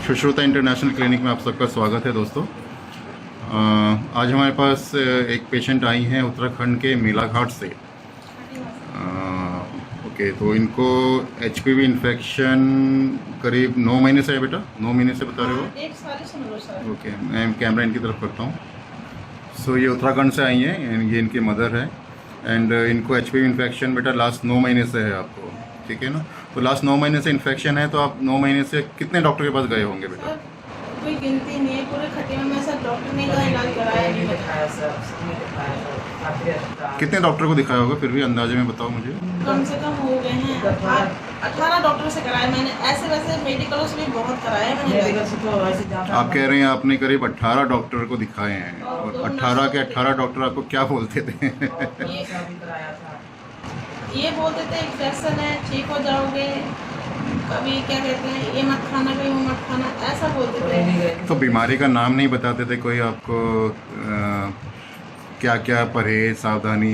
Sushruta international clinic में आप सबका स्वागत है दोस्तों। आज हमारे पास एक पेशेंट आई हैं उत्तराखंड के मेलाघाट से। ओके, तो इनको एचपीवी इन्फेक्शन करीब 9 महीने से है बेटा, 9 महीने से बता रहे हो? 1 साल से मिलो सर। ओके, मैं कैमरा इनकी तरफ करता हूँ। सो ये उत्तराखंड से आई हैं, ये इनकी मदर है एंड इनको एचपीवी इन्फेक्शन बेटा लास्ट 9 महीने से है आपको, ठीक है ना? तो लास्ट 9 महीने से इन्फेक्शन है, तो आप 9 महीने से कितने डॉक्टर के पास गए होंगे बेटा? सर कोई गिनती नहीं है, पूरे खटिया में सर डॉक्टर ने का इलाज कराया नहीं बताया सर, सबने दिखाया सर, काफी अस्पताल कितने डॉक्टर को दिखाया होगा फिर भी अंदाजे में बताओ मुझे। कम से कम हो गए हैं 18 डॉक्टर से कराया मैंने। ऐसे वैसे मेडिकलों से भी बहुत कराया मैंने। मेडिकल से तो वैसे ज़्यादा। आप कह रहे हैं आपने करीब 18 डॉक्टर को दिखाए हैं, और 18 के 18 डॉक्टर आपको क्या बोलते थे? ये बोलते थे इन्फेक्शन है, ठीक हो जाओगे, कभी क्या कहते हैं ये मत खाना, कभी वो मत खाना, ऐसा बोलते थे। तो बीमारी का नाम नहीं बताते थे कोई आपको? क्या क्या परहेज सावधानी,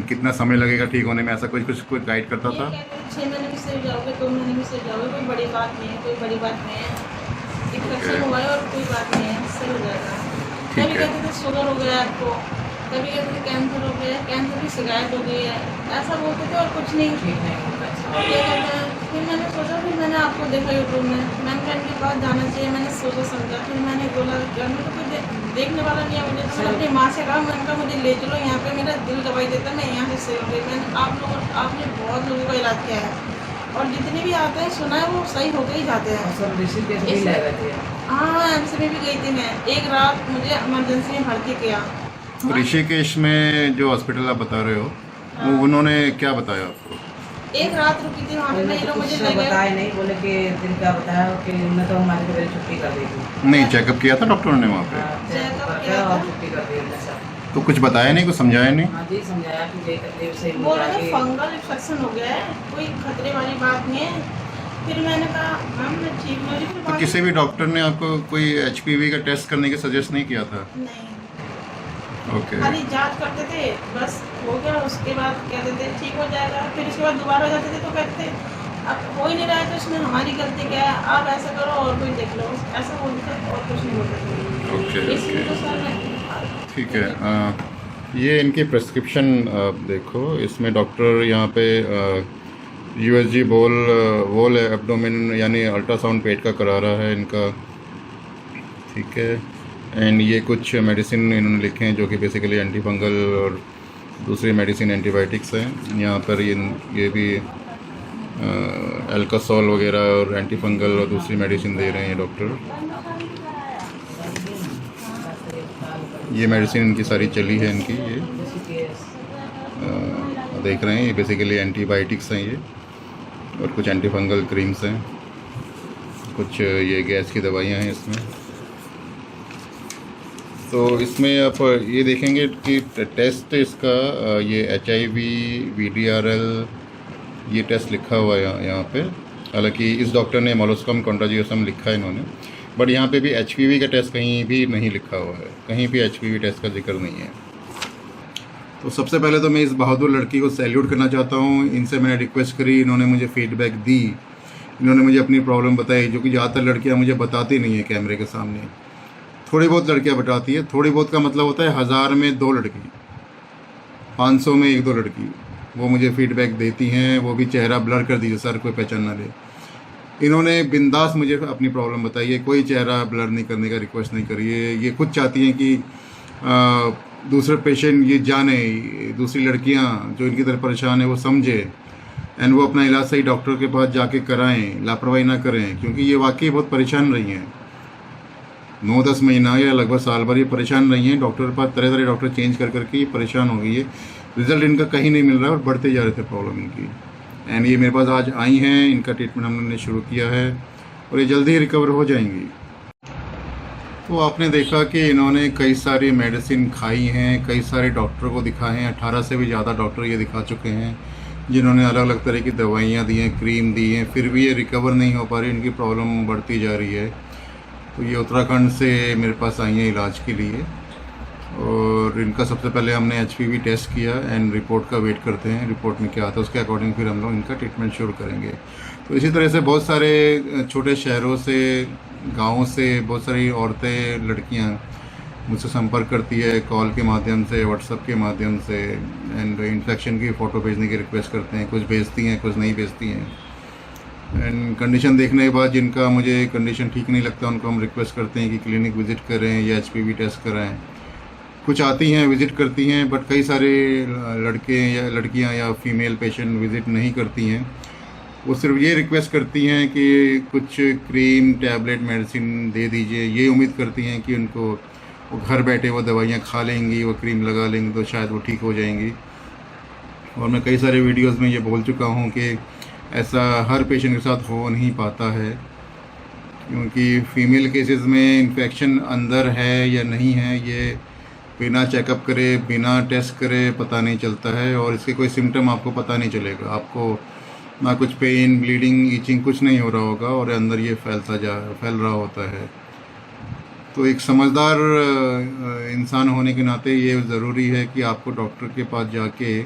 कितना समय लगेगा ठीक होने में, ऐसा कुछ गाइड करता था? 6 महीने में सही जाओगे, 2 महीने में सही जाओगे, कोई बड़ी बात नहीं है, कोई बड़ी बात नहीं है, इन्फेक्शन हुआ है और कोई बात नहीं है, सही हो जाएगा। कभी कहते थे शुगर हो गया आपको, कभी कहते थे कैंसर हो गया, कैंसर की शिकायत हो गई है, ऐसा बोलते थे और कुछ नहीं। ये कहते हैं। फिर मैंने सोचा, फिर मैंने आपको देखा यूट्यूब में, मैंने कहा इनके पास जाना चाहिए, मैंने सोचा समझा, फिर मैंने बोला घर में तो कोई देखने वाला नहीं है मुझे, तो मैंने अपनी माँ से कहा, मैंने कहा मुझे ले चलो यहाँ पे, मेरा दिल दवाई देता, मैं यहाँ से सही हो गई। मैंने आपने बहुत लोगों का इलाज किया है और जितने भी आते हैं सुना है वो सही होके ही जाते हैं। हाँ, एम्स में भी गई थी मैं, एक रात मुझे इमरजेंसी में भर्ती किया। ऋषिकेश में जो हॉस्पिटल आप बता रहे हो, वो उन्होंने क्या बताया आपको? एक रात रुकी थी वहाँ पे, मैं लोग मुझे बताया नहीं, बोले कि दिन का बताया कि मैं तो हमारी तो मेरी छुट्टी कर देगी। नहीं, चेकअप किया था डॉक्टर ने वहाँ पे? चेकअप किया था, छुट्टी कर दी सर। तो कुछ बताया नहीं, कुछ समझाया नहीं? हाँ जी, समझाया कि ये तकलीफ सही हो बोल रहे जाएगी। फंगल इन्फेक्शन हो गया है, कोई खतरे वाली बात नहीं है। फिर मैंने कहा मैम मैं ठीक हूँ। फिर तो किसी भी डॉक्टर ने आपको कोई एचपीवी का टेस्ट करने के सजेस्ट नहीं किया था? नहीं, ओके। खाली जांच करते थे, बस हो गया, उसके बाद कहते थे ठीक हो जाएगा, फिर उसके बाद दोबारा जाते थे तो कहते थे अब हो ही नहीं रहा है तो इसमें हमारी गलती क्या है, आप ऐसा करो और कोई देख लो, ऐसा बोलते थे और कुछ नहीं बोलते थे। ओके, इसलिए तो सर मैं ठीक है। ये इनकी प्रेस्क्रिप्शन आप देखो, इसमें डॉक्टर यहाँ पे यूएसजी वोल एब्डोमेन यानी अल्ट्रासाउंड पेट का करा रहा है इनका, ठीक है। एंड ये कुछ मेडिसिन इन्होंने लिखे हैं जो कि बेसिकली एंटी फंगल और दूसरी मेडिसिन एंटीबायोटिक्स हैं। यहाँ पर ये भी एल्कासोल वगैरह और एंटी फंगल और दूसरी मेडिसिन दे रहे हैं ये डॉक्टर। ये मेडिसिन इनकी सारी चली है इनकी, ये देख रहे हैं, ये बेसिकली एंटीबायोटिक्स हैं ये, और कुछ एंटी फंगल क्रीम्स हैं, कुछ ये गैस की दवाइयाँ हैं इसमें। तो इसमें आप ये देखेंगे कि टेस्ट इसका ये HIV VDRL ये टेस्ट लिखा हुआ है यहाँ पे। हालांकि इस डॉक्टर ने मोलस्कम कॉन्टाजियोसम लिखा है इन्होंने, बट यहाँ पे भी HPV का टेस्ट कहीं भी नहीं लिखा हुआ है, कहीं भी HPV टेस्ट का जिक्र नहीं है। तो सबसे पहले तो मैं इस बहादुर लड़की को सैल्यूट करना चाहता हूँ। इनसे मैंने रिक्वेस्ट करी, इन्होंने मुझे फीडबैक दी, इन्होंने मुझे अपनी प्रॉब्लम बताई, जो कि ज़्यादातर लड़कियाँ मुझे बताती नहीं है कैमरे के सामने। थोड़ी बहुत लड़कियां बताती है, थोड़ी बहुत का मतलब होता है 1000 में 2 लड़की, 500 में 1-2 लड़की वो मुझे फीडबैक देती हैं, वो भी चेहरा ब्लर कर दीजिए सर, कोई पहचान ना ले। इन्होंने बिंदास मुझे अपनी प्रॉब्लम बताई है, कोई चेहरा ब्लर नहीं करने का रिक्वेस्ट नहीं करी है। ये खुद चाहती हैं कि दूसरे पेशेंट ये जाने, दूसरी लड़कियां जो इनकी तरह परेशान है वो समझे एंड वो अपना इलाज सही डॉक्टर के पास जाके कराएं, लापरवाही ना करें, क्योंकि ये वाकई बहुत परेशान रही हैं। 9-10 महीना या लगभग साल भर ये परेशान रही हैं, डॉक्टर के पास तरह तरह डॉक्टर चेंज कर करके ये परेशान हो गई है। रिजल्ट इनका कहीं नहीं मिल रहा है और बढ़ते जा रहे थे प्रॉब्लम इनकी। एंड ये मेरे पास आज आई हैं, इनका ट्रीटमेंट हमने शुरू किया है और ये जल्दी ही रिकवर हो जाएंगी। तो आपने देखा कि इन्होंने कई सारी मेडिसिन खाई हैं, कई सारे डॉक्टर को दिखाए हैं, 18 से भी ज़्यादा डॉक्टर ये दिखा चुके हैं, जिन्होंने अलग अलग तरह की दवाइयाँ दी हैं, क्रीम दी हैं, फिर भी ये रिकवर नहीं हो पा रही, इनकी प्रॉब्लम बढ़ती जा रही है। तो ये उत्तराखंड से मेरे पास आई हैं इलाज के लिए, और इनका सबसे पहले हमने HPV टेस्ट किया एंड रिपोर्ट का वेट करते हैं, रिपोर्ट में क्या आता है उसके अकॉर्डिंग फिर हम लोग इनका ट्रीटमेंट शुरू करेंगे। तो इसी तरह से बहुत सारे छोटे शहरों से गाँव से बहुत सारी औरतें, लड़कियाँ मुझसे संपर्क करती है कॉल के माध्यम से, व्हाट्सएप के माध्यम से, एंड इन्फेक्शन की फ़ोटो भेजने की रिक्वेस्ट करते हैं। कुछ भेजती हैं, कुछ नहीं भेजती हैं। एंड कंडीशन देखने के बाद जिनका मुझे कंडीशन ठीक नहीं लगता उनको हम रिक्वेस्ट करते हैं कि क्लिनिक विज़िट करें या HPV टेस्ट कराएं। कुछ आती हैं, विज़िट करती हैं, बट कई सारे लड़के या लड़कियां या फीमेल पेशेंट विज़िट नहीं करती हैं। वो सिर्फ ये रिक्वेस्ट करती हैं कि कुछ क्रीम, टैबलेट, मेडिसिन दे दीजिए। ये उम्मीद करती हैं कि उनको वो घर बैठे वो दवाइयाँ खा लेंगी, वो क्रीम लगा लेंगी तो शायद वो ठीक हो जाएंगी। और मैं कई सारे वीडियोस में ये बोल चुका हूँ कि ऐसा हर पेशेंट के साथ हो नहीं पाता है, क्योंकि फ़ीमेल केसेस में इन्फेक्शन अंदर है या नहीं है ये बिना चेकअप करे, बिना टेस्ट करे पता नहीं चलता है। और इसके कोई सिम्टम आपको पता नहीं चलेगा। आपको ना कुछ पेन, ब्लीडिंग, ईचिंग कुछ नहीं हो रहा होगा और अंदर ये फैल रहा होता है। तो एक समझदार इंसान होने के नाते ये ज़रूरी है कि आपको डॉक्टर के पास जाके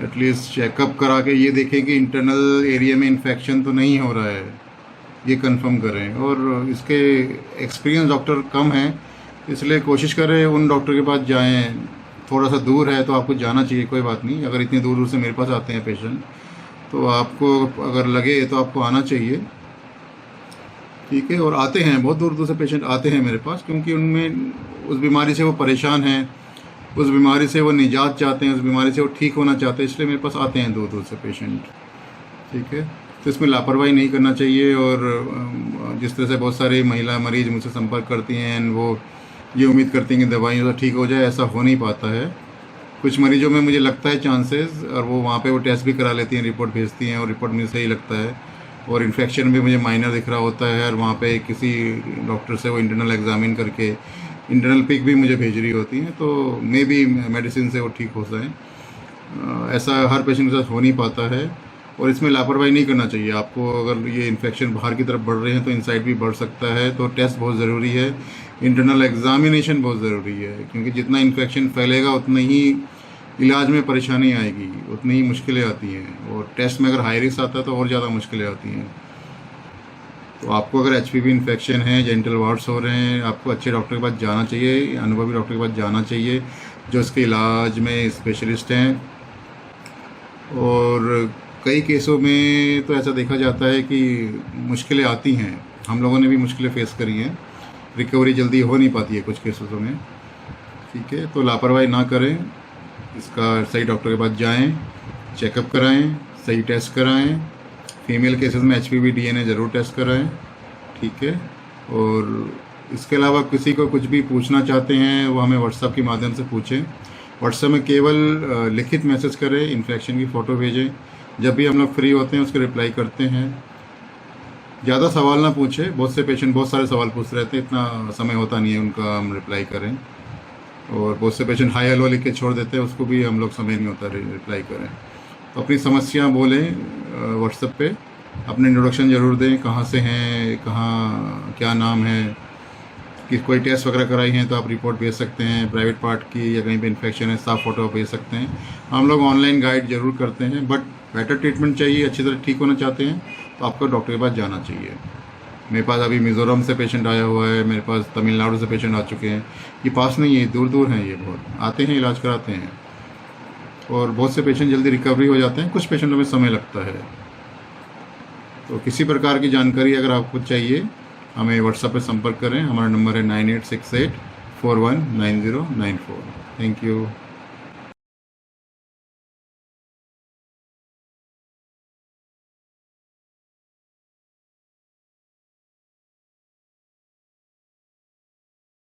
एटलीस्ट चेकअप करा के ये देखें कि इंटरनल एरिया में इन्फेक्शन तो नहीं हो रहा है, ये कंफर्म करें। और इसके एक्सपीरियंस डॉक्टर कम है, इसलिए कोशिश करें उन डॉक्टर के पास जाएं। थोड़ा सा दूर है तो आपको जाना चाहिए, कोई बात नहीं। अगर इतनी दूर दूर से मेरे पास आते हैं पेशेंट तो आपको अगर लगे तो आपको आना चाहिए, ठीक है। और आते हैं, बहुत दूर दूर से पेशेंट आते हैं मेरे पास, क्योंकि उनमें उस बीमारी से वो परेशान हैं, उस बीमारी से वो निजात चाहते हैं, उस बीमारी से वो ठीक होना चाहते हैं, इसलिए मेरे पास आते हैं दूर दूर से पेशेंट, ठीक है। तो इसमें लापरवाही नहीं करना चाहिए। और जिस तरह से बहुत सारी महिला मरीज़ मुझसे संपर्क करती हैं, वो ये उम्मीद करती हैं कि दवाइयों से ठीक हो जाए, ऐसा हो नहीं पाता है। कुछ मरीजों में मुझे लगता है चांसेस, और वो वहाँ पे वो टेस्ट भी करा लेती हैं, रिपोर्ट भेजती हैं और रिपोर्ट मुझे सही लगता है और इन्फेक्शन भी मुझे माइनर दिख रहा होता है। और वहाँ पे किसी डॉक्टर से वो इंटरनल एग्जामिन करके इंटरनल पिक भी मुझे भेज रही होती हैं, तो मे बी मेडिसिन से वो ठीक हो जाए। ऐसा हर पेशेंट के साथ हो नहीं पाता है और इसमें लापरवाही नहीं करना चाहिए आपको। अगर ये इन्फेक्शन बाहर की तरफ बढ़ रहे हैं तो इनसाइड भी बढ़ सकता है, तो टेस्ट बहुत ज़रूरी है, इंटरनल एग्जामिनेशन बहुत ज़रूरी है, क्योंकि जितना इन्फेक्शन फैलेगा उतना ही इलाज में परेशानी आएगी, उतनी ही मुश्किलें आती हैं। और टेस्ट में अगर हाई रिस्क आता है तो और ज़्यादा मुश्किलें आती हैं। तो आपको अगर HPV इन्फेक्शन है, जेनिटल वार्ड्स हो रहे हैं, आपको अच्छे डॉक्टर के पास जाना चाहिए, अनुभवी डॉक्टर के पास जाना चाहिए जो इसके इलाज में स्पेशलिस्ट हैं। और कई केसों में तो ऐसा देखा जाता है कि मुश्किलें आती हैं, हम लोगों ने भी मुश्किलें फेस करी हैं, रिकवरी जल्दी हो नहीं पाती है कुछ केसों में, ठीक है। तो लापरवाही ना करें, इसका सही डॉक्टर के पास जाएं, चेकअप कराएं, सही टेस्ट कराएं। फीमेल केसेस में HPV DNA ज़रूर टेस्ट कराएं, ठीक है। और इसके अलावा किसी को कुछ भी पूछना चाहते हैं वो हमें व्हाट्सएप के माध्यम से पूछें। व्हाट्सएप में केवल लिखित मैसेज करें, इन्फेक्शन की फ़ोटो भेजें, जब भी हम लोग फ्री होते हैं उसके रिप्लाई करते हैं। ज़्यादा सवाल ना पूछें, बहुत से पेशेंट बहुत सारे सवाल पूछ रहे थे, इतना समय होता नहीं है उनका हम रिप्लाई करें। और बहुत से पेशेंट हाई हेलो लिख के छोड़ देते हैं, उसको भी हम लोग समय नहीं होता रिप्लाई करें। तो अपनी समस्या बोलें व्हाट्सएप पे, अपने इंट्रोडक्शन ज़रूर दें, कहाँ से हैं, कहाँ क्या नाम है, कि कोई टेस्ट वगैरह कराई हैं तो आप रिपोर्ट भेज सकते हैं, प्राइवेट पार्ट की या कहीं पे इन्फेक्शन है साफ फ़ोटो भेज सकते हैं। हम लोग ऑनलाइन गाइड ज़रूर करते हैं, बट बेटर ट्रीटमेंट चाहिए, अच्छी तरह ठीक होना चाहते हैं तो आपको डॉक्टर के पास जाना चाहिए। मेरे पास अभी मिज़ोरम से पेशेंट आया हुआ है, मेरे पास तमिलनाडु से पेशेंट आ चुके हैं। ये पास नहीं है, दूर दूर हैं, ये बहुत आते हैं, इलाज कराते हैं और बहुत से पेशेंट जल्दी रिकवरी हो जाते हैं, कुछ पेशेंटों में समय लगता है। तो किसी प्रकार की जानकारी अगर आपको चाहिए हमें व्हाट्सएप पर संपर्क करें। हमारा नंबर है 9868419094। Thank you.